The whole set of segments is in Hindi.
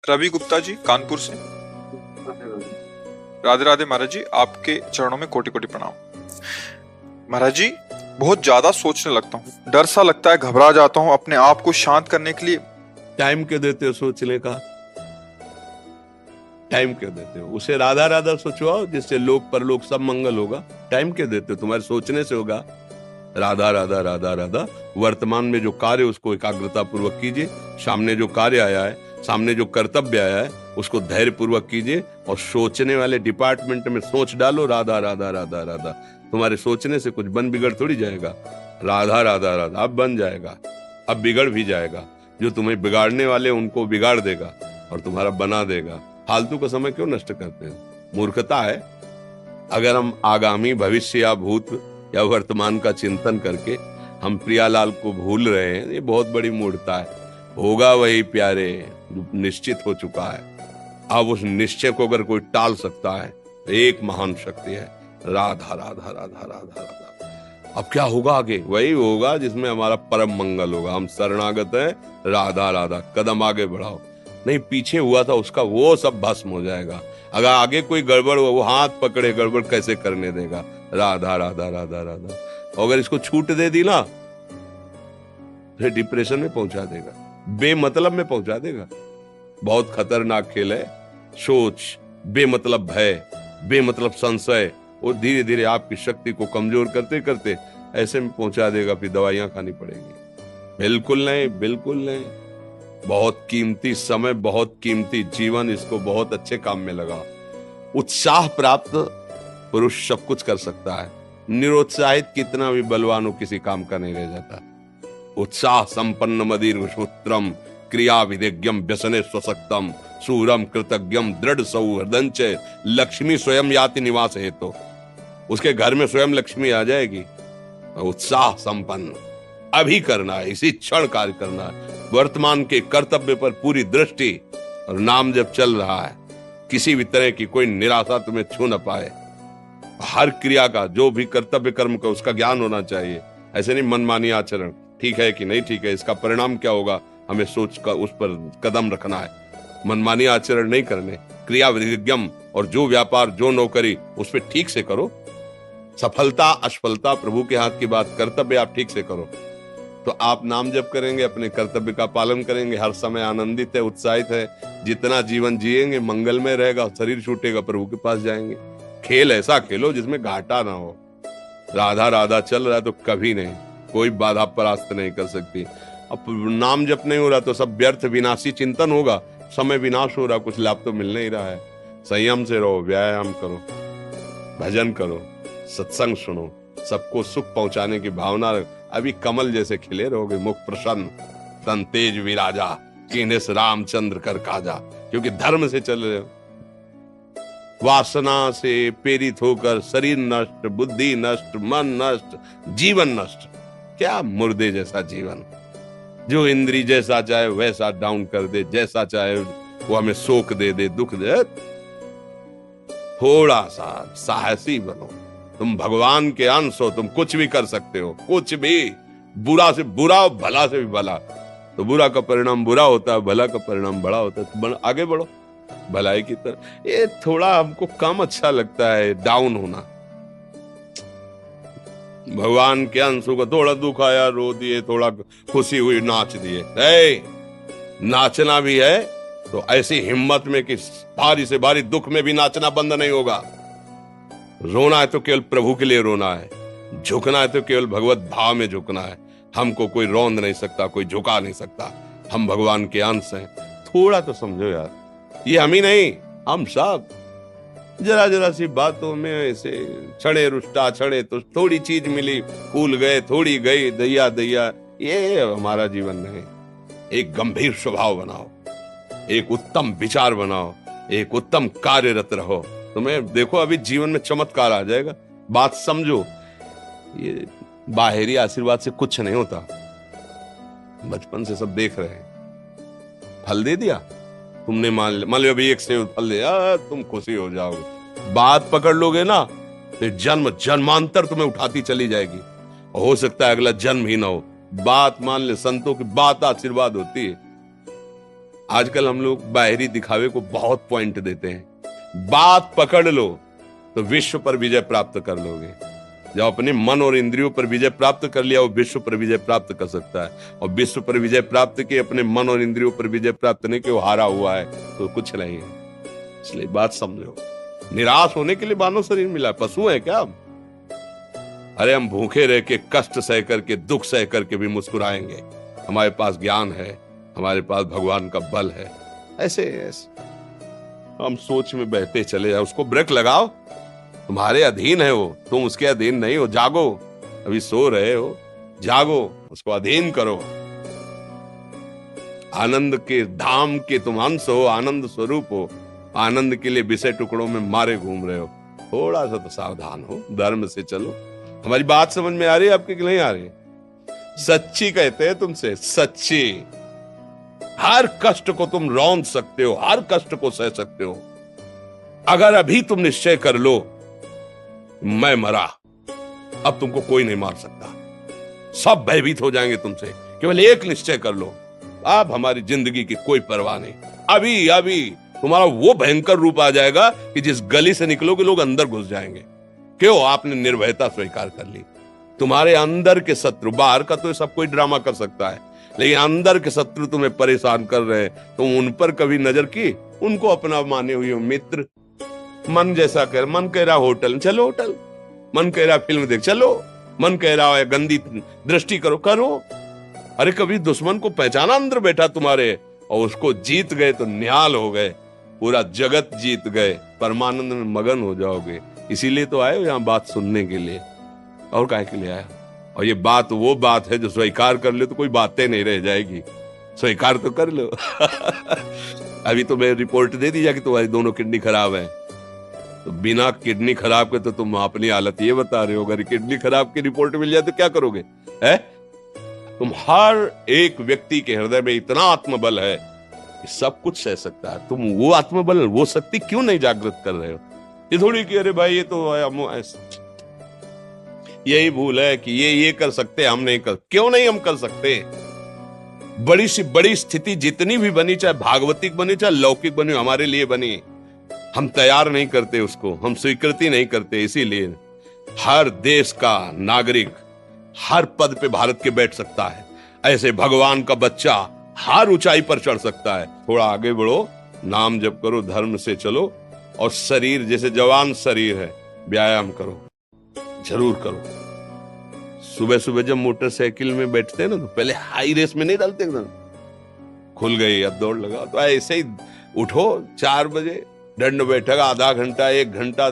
रवि गुप्ता जी कानपुर से। राधे राधे महाराज जी, आपके चरणों में कोटि कोटि प्रणाम। महाराज जी, बहुत ज्यादा सोचने लगता हूँ, डर सा लगता है, घबरा जाता हूँ। अपने आप को शांत करने के लिए टाइम क्यों देते हो सोचने का? टाइम क्यों देते हो? उसे राधा राधा सोचवाओ जिससे लोक परलोक सब मंगल होगा। टाइम क्यों देते हो? तुम्हारे सोचने से होगा। राधा राधा राधा राधा। वर्तमान में जो कार्य उसको एकाग्रता पूर्वक कीजिए। सामने जो कार्य आया है, सामने जो कर्तव्य आया है, उसको धैर्य पूर्वक कीजिए और सोचने वाले डिपार्टमेंट में सोच डालो राधा राधा राधा राधा। तुम्हारे सोचने से कुछ बन बिगड़ थोड़ी जाएगा। राधा राधा राधा अब बन जाएगा, अब बिगड़ भी जाएगा। जो तुम्हें बिगाड़ने वाले उनको बिगाड़ देगा और तुम्हारा बना देगा। फालतू का समय क्यों नष्ट करते हो? मूर्खता है। अगर हम आगामी भविष्य या भूत या वर्तमान का चिंतन करके हम प्रियालाल को भूल रहे हैं, ये बहुत बड़ी मूर्खता है। होगा वही प्यारे जो निश्चित हो चुका है। अब उस निश्चय को अगर कोई टाल सकता है तो एक महान शक्ति है, राधा राधा राधा राधा राधा। अब क्या होगा आगे? वही होगा जिसमें हमारा परम मंगल होगा। हम शरणागत हैं, राधा राधा। कदम आगे बढ़ाओ। नहीं, पीछे हुआ था उसका वो सब भस्म हो जाएगा। अगर आगे कोई गड़बड़ हो, वो हाथ पकड़े गड़बड़ कैसे करने देगा? राधा राधा राधा राधा। और अगर इसको छूट दे दी ना, फिर डिप्रेशन में पहुंचा देगा, बेमतलब में पहुंचा देगा। बहुत खतरनाक खेल है। सोच, बेमतलब भय, बेमतलब संशय, और धीरे धीरे आपकी शक्ति को कमजोर करते करते ऐसे में पहुंचा देगा, फिर दवाइयां खानी पड़ेगी। बिल्कुल नहीं, बिल्कुल नहीं। बहुत कीमती समय, बहुत कीमती जीवन, इसको बहुत अच्छे काम में लगा। उत्साह प्राप्त पुरुष सब कुछ कर सकता है। निरुत्साहित कितना भी बलवान हो, किसी काम का नहीं रह जाता। उत्साह संपन्न मदीर्घ सूत्रम क्रिया विदेज्ञम व्यसने स्वसक्तम सूरम कृतज्ञम दृढ़ सौहृदंच लक्ष्मी स्वयं याति निवास हेतु। उसके घर में स्वयं लक्ष्मी आ जाएगी। उत्साह संपन्न अभी करना है, इसी क्षण कार्य करना है। वर्तमान के कर्तव्य पर पूरी दृष्टि और नाम जब चल रहा है, किसी भी तरह की कोई निराशा तुम्हें छू न पाए। हर क्रिया का, जो भी कर्तव्य कर्म का, उसका ज्ञान होना चाहिए। ऐसे नहीं मनमानी आचरण, ठीक है कि नहीं ठीक है, इसका परिणाम क्या होगा, हमें सोच कर उस पर कदम रखना है। मनमानी आचरण नहीं करने। क्रिया विधिज्ञम, और जो व्यापार जो नौकरी उस पर ठीक से करो। सफलता असफलता प्रभु के हाथ की बात, कर्तव्य आप ठीक से करो तो आप नाम जप करेंगे, अपने कर्तव्य का पालन करेंगे, हर समय आनंदित है, उत्साहित है। जितना जीवन जिएंगे मंगलमय रहेगा। शरीर छूटेगा, प्रभु के पास जाएंगे। खेल ऐसा खेलो जिसमें घाटा ना हो। राधा राधा चल रहा है तो कभी नहीं, कोई बाधा परास्त नहीं कर सकती। अब नाम जप नहीं हो रहा तो सब व्यर्थ विनाशी चिंतन होगा। समय विनाश हो रहा, कुछ लाभ तो मिल नहीं रहा है। संयम से रहो, व्यायाम करो, भजन करो, सत्संग सुनो, सबको सुख पहुंचाने की भावना। अभी कमल जैसे खिले रहोगे, मुख प्रसन्न, तन तेज विराजा, कीने से रामचंद्र कर काजा। क्योंकि धर्म से चल रहे हो। वासना से प्रेरित होकर शरीर नष्ट, बुद्धि नष्ट, मन नष्ट, जीवन नष्ट। क्या मुर्दे जैसा जीवन, जो इंद्री जैसा चाहे वैसा डाउन कर दे, जैसा चाहे वो हमें शोक दे दे, दुख दे। थोड़ा सा साहसी बनो। तुम भगवान के अंश हो, तुम कुछ भी कर सकते हो, कुछ भी। बुरा से बुरा, भला से भी भला। तो बुरा का परिणाम बुरा होता है, भला का परिणाम बड़ा होता है। तो आगे बढ़ो भलाई की तरफ। ये थोड़ा हमको कम अच्छा लगता है डाउन होना। भगवान के अंशों को थोड़ा दुख आया रो दिए, थोड़ा खुशी हुई नाच दिए। नाचना भी है तो ऐसी हिम्मत में कि भारी से भारी दुख में भी नाचना बंद नहीं होगा। रोना है तो केवल प्रभु के लिए रोना है, झुकना है तो केवल भगवत भाव में झुकना है। हमको कोई रौंद नहीं सकता, कोई झुका नहीं सकता। हम भगवान के अंश हैं। थोड़ा तो समझो यार, ये हम ही नहीं, हम सब जरा जरा सी बातों में ऐसे छड़े रुष्टा, छड़े तो थोड़ी चीज मिली, फूल गए, थोड़ी गई, दैया दैया। ये हमारा जीवन नहीं। एक गंभीर स्वभाव बनाओ, एक उत्तम विचार बनाओ, एक उत्तम कार्यरत रहो। तुम्हें देखो अभी जीवन में चमत्कार आ जाएगा। बात समझो, ये बाहरी आशीर्वाद से कुछ नहीं होता। बचपन से सब देख रहे हैं। फल दे दिया तुमने, मान लो अभी एक सेब फल दिया, तुम खुशी हो जाओगे। बात पकड़ लोगे ना तो जन्म जन्मांतर तुम्हें उठाती चली जाएगी। हो सकता है अगला जन्म ही ना हो। बात मान ले, संतों की बात आशीर्वाद होती है। आजकल हम लोग बाहरी दिखावे को बहुत पॉइंट देते हैं। बात पकड़ लो तो विश्व पर विजय प्राप्त कर लोगे। जब अपने मन और इंद्रियों पर विजय प्राप्त कर लिया, वो विश्व पर विजय प्राप्त कर सकता है। और विश्व पर विजय प्राप्त के अपने मन और इंद्रियों पर विजय प्राप्त नहीं कि वो हारा हुआ है तो कुछ नहीं है। इसलिए बात समझो, निराश होने के लिए मानव शरीर मिला, पशु है क्या हम? अरे हम भूखे रह के, कष्ट सह करके, दुख सह करके भी मुस्कुराएंगे। हमारे पास ज्ञान है, हमारे पास भगवान का बल है। ऐसे हम सोच में बहते चले जाओ, उसको ब्रेक लगाओ। तुम्हारे अधीन है वो, तुम उसके अधीन नहीं हो। जागो, अभी सो रहे हो, जागो, उसको अधीन करो। आनंद के धाम के तुम अंश हो, आनंद स्वरूप हो। आनंद के लिए विषय टुकड़ों में मारे घूम रहे हो। थोड़ा सा तो सावधान हो, धर्म से चलो। हमारी बात समझ में आ रही है आपकी कि नहीं आ रही? सच्ची कहते हैं तुमसे, सच्ची। हर कष्ट को तुम रौंद सकते हो, हर कष्ट को सह सकते हो। अगर अभी तुम निश्चय कर लो मैं मरा, अब तुमको कोई नहीं मार सकता। सब भयभीत हो जाएंगे तुमसे। केवल एक निश्चय कर लो, अब हमारी जिंदगी की कोई परवाह नहीं। अभी अभी तुम्हारा वो भयंकर रूप आ जाएगा कि जिस गली से निकलोगे लोग अंदर घुस जाएंगे। क्यों? आपने निर्भयता स्वीकार कर ली। तुम्हारे अंदर के शत्रु, बाहर का तो सब कोई ड्रामा कर सकता है, लेकिन अंदर के शत्रु तुम्हें परेशान कर रहे हैं। तुम उन पर कभी नजर की? उनको अपना माने हुए मित्र। मन जैसा कर, मन कह रहा होटल चलो, होटल। मन कह रहा फिल्म देख चलो, मन कह रहा है गंदी दृष्टि करो, करो। अरे कभी दुश्मन को पहचाना अंदर बैठा तुम्हारे, और उसको जीत गए तो निहाल हो गए, पूरा जगत जीत गए, परमानंद में मगन हो जाओगे। इसीलिए तो आए हो यहाँ बात सुनने के लिए, और काहे के लिए आया? और ये बात वो बात है जो स्वीकार कर ले तो कोई बातें नहीं रह जाएगी। स्वीकार तो कर लो। अभी तो मैं रिपोर्ट दे दी जा कि तुम्हारी दोनों किडनी खराब है, तो बिना किडनी खराब के तो तुम अपनी हालत ये बता रहे हो। अगर किडनी खराब की रिपोर्ट मिल जाए तो क्या करोगे? है तुम हर एक व्यक्ति के हृदय में इतना आत्मबल है कि सब कुछ सह सकता है। तुम वो आत्मबल, वो शक्ति क्यों नहीं जागृत कर रहे हो? ये थोड़ी कि अरे भाई ये तो यही भूल है कि ये कर सकते, हम नहीं कर। क्यों नहीं हम कर सकते? बड़ी सी बड़ी स्थिति जितनी भी बनी, चाहे भागवतिक बनी चाहे लौकिक बनी, हमारे लिए बनी, हम तैयार नहीं करते उसको, हम स्वीकृति नहीं करते। इसीलिए हर देश का नागरिक हर पद पे भारत के बैठ सकता है। ऐसे भगवान का बच्चा हर ऊंचाई पर चढ़ सकता है। थोड़ा आगे बढ़ो, नाम जप करो, धर्म से चलो, और शरीर जैसे जवान शरीर है, व्यायाम करो, जरूर करो। सुबह सुबह जब मोटरसाइकिल में बैठते हैं ना, तो पहले हाई रेस में नहीं डालते, एकदम खुल गई अब दौड़ लगा, तो ऐसे ही उठो 4 बजे, दंड बैठक आधा घंटा 1 घंटा,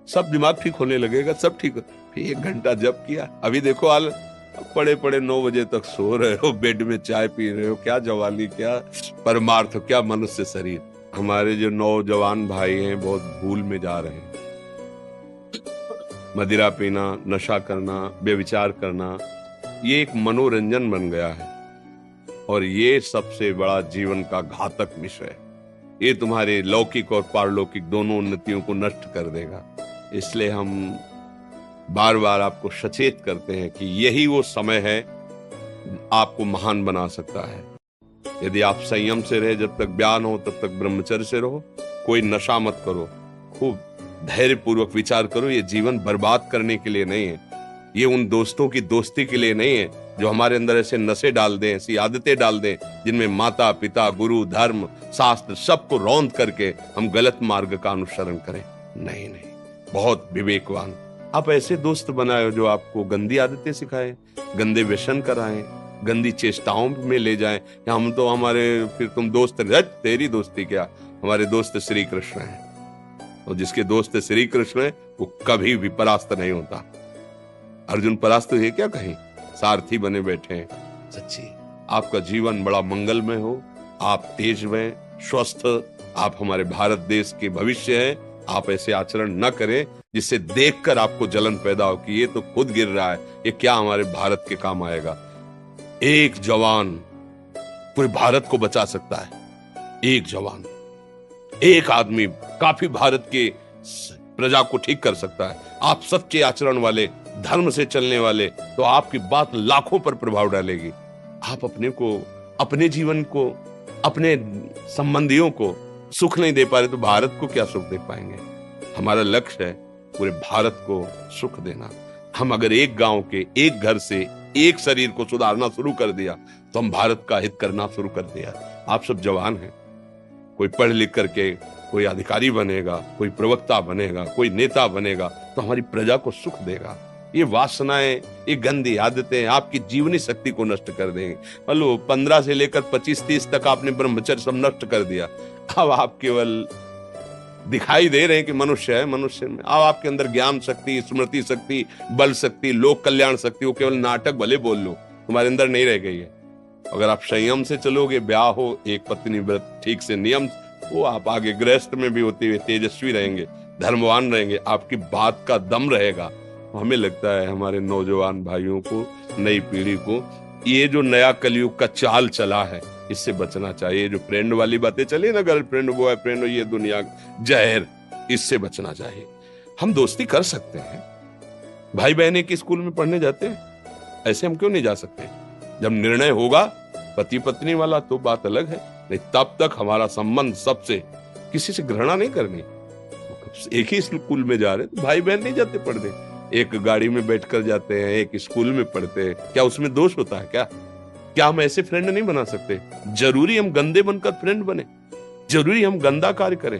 सब दिमाग ठीक होने लगेगा, सब ठीक। फिर 1 घंटा जब किया, अभी देखो हाल, पड़े पड़े 9 बजे तक सो रहे हो, बेड में चाय पी रहे हो। क्या जवानी, क्या परमार्थ, क्या मनुष्य शरीर। हमारे जो नौजवान भाई हैं बहुत भूल में जा रहे हैं। मदिरा पीना, नशा करना, व्यभिचार करना, ये एक मनोरंजन बन गया है, और ये सबसे बड़ा जीवन का घातक विषय है। ये तुम्हारे लौकिक और पारलौकिक दोनों उन्नतियों को नष्ट कर देगा। इसलिए हम बार बार आपको सचेत करते हैं कि यही वो समय है आपको महान बना सकता है। यदि आप संयम से रहे, जब तक ज्ञान हो तब तक ब्रह्मचर्य से रहो, कोई नशा मत करो, खूब धैर्य पूर्वक विचार करो। ये जीवन बर्बाद करने के लिए नहीं है, ये उन दोस्तों की दोस्ती के लिए नहीं है जो हमारे अंदर ऐसे नशे डाल दें, ऐसी आदतें डाल दें जिनमें माता पिता, गुरु, धर्म, शास्त्र सबको रौंद करके हम गलत मार्ग का अनुसरण करें। नहीं नहीं, बहुत विवेकवान आप ऐसे दोस्त बनाए जो आपको गंदी आदतें सिखाएं, गंदे व्यसन कराएं, गंदी चेष्टाओं में ले जाएं। या हम तो हमारे, फिर तुम दोस्त, तेरी दोस्ती क्या, हमारे दोस्त श्री कृष्ण हैं, और जिसके दोस्त श्री कृष्ण है वो कभी भी परास्त नहीं होता। अर्जुन परास्त है क्या कहीं? सारथी बने बैठे हैं। सच्ची आपका जीवन बड़ा मंगलमय हो, आप तेजमय, स्वस्थ, आप हमारे भारत देश के भविष्य हैं। आप ऐसे आचरण न करें जिससे देखकर आपको जलन पैदा हो कि ये तो खुद गिर रहा है, ये क्या हमारे भारत के काम आएगा। एक जवान पूरे भारत को बचा सकता है। एक जवान, एक आदमी काफी भारत के प्रजा को ठीक कर सकता है। आप सच्चे आचरण वाले, धर्म से चलने वाले, तो आपकी बात लाखों पर प्रभाव डालेगी। आप अपने को, अपने जीवन को, अपने संबंधियों को सुख नहीं दे पा रहे तो भारत को क्या सुख दे पाएंगे? हमारा लक्ष्य है पूरे भारत को सुख देना। हम अगर एक गांव के एक घर से एक शरीर को सुधारना शुरू कर दिया तो हम भारत का हित करना शुरू कर दिया। आप सब जवान हैं, कोई पढ़ लिख करके कोई अधिकारी बनेगा, कोई प्रवक्ता बनेगा, कोई नेता बनेगा तो हमारी प्रजा को सुख देगा। ये वासनाएं, ये गंदी आदतें आपकी जीवनी शक्ति को नष्ट कर देंगे। मान लो 15 से लेकर 25-30 तक आपने ब्रह्मचर्य सब नष्ट कर दिया, अब आप केवल दिखाई दे रहे हैं कि मनुष्य है, मनुष्य में अब आपके अंदर ज्ञान शक्ति, स्मृति शक्ति, बल शक्ति, लोक कल्याण शक्ति, वो केवल नाटक भले बोल लो, तुम्हारे अंदर नहीं रह गई है। अगर आप संयम से चलोगे, ब्याह हो, एक पत्नी व्रत ठीक से नियम, वो आप आगे गृहस्थ में भी होते हुए तेजस्वी रहेंगे, धर्मवान रहेंगे, आपकी बात का दम रहेगा। हमें लगता है हमारे नौजवान भाइयों को, नई पीढ़ी को, ये जो नया कलयुग का चाल चला है इससे बचना चाहिए। जो फ्रेंड वाली बातें चली ना, गर्लफ्रेंड बॉयफ्रेंड, ये दुनिया जहर, इससे बचना चाहिए। हम दोस्ती कर सकते हैं, भाई बहन एक स्कूल में पढ़ने जाते हैं, ऐसे हम क्यों नहीं जा सकते? जब निर्णय होगा पति पत्नी वाला तो बात अलग है, नहीं तब तक हमारा संबंध सबसे, किसी से घृणा नहीं करनी। एक ही स्कूल में जा रहे तो भाई बहन नहीं जाते पढ़ने, एक गाड़ी में बैठकर जाते हैं, एक स्कूल में पढ़ते हैं, क्या उसमें दोष होता है? क्या हम ऐसे फ्रेंड नहीं बना सकते? जरूरी हम गंदे बनकर फ्रेंड बने? जरूरी हम गंदा कार्य करें?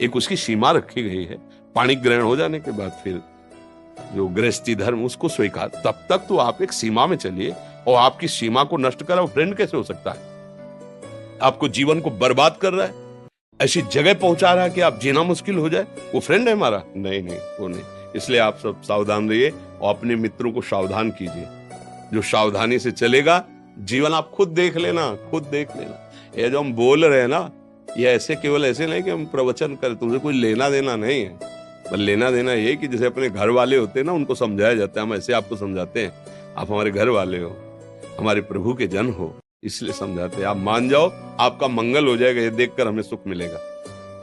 एक उसकी सीमा रखी गई है, पाणी ग्रहण हो जाने के बाद फिर जो गृहस्थी धर्म उसको स्वीकार, तब तक तो आप एक सीमा में चलिए, और आपकी सीमा को नष्ट करा वो फ्रेंड कैसे हो सकता है? आपको जीवन को बर्बाद कर रहा है, ऐसी जगह पहुंचा रहा है कि आप जीना मुश्किल हो जाए, वो फ्रेंड है हमारा? नहीं, वो नहीं। इसलिए आप सब सावधान रहिए और अपने मित्रों को सावधान कीजिए। जो सावधानी से चलेगा, जीवन आप खुद देख लेना, खुद देख लेना। ये जो हम बोल रहे हैं ना, ये ऐसे केवल ऐसे नहीं कि हम प्रवचन करें, तुमसे कोई लेना देना नहीं है। पर लेना देना ये कि जैसे अपने घर वाले होते हैं ना, उनको समझाया जाता है, हम ऐसे आपको समझाते हैं, आप हमारे घर वाले हो, हमारे प्रभु के जन हो, इसलिए समझाते हैं। आप मान जाओ, आपका मंगल हो जाएगा, ये देखकर हमें सुख मिलेगा।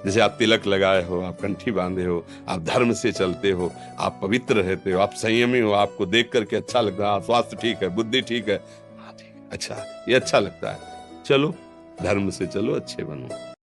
जैसे आप तिलक लगाए हो, आप कंठी बांधे हो, आप धर्म से चलते हो, आप पवित्र रहते हो, आप संयमी हो, आपको देख करके अच्छा लगता है, स्वास्थ्य ठीक है, बुद्धि ठीक है, हाँ ठीक है, अच्छा, ये अच्छा लगता है। चलो धर्म से चलो, अच्छे बनो।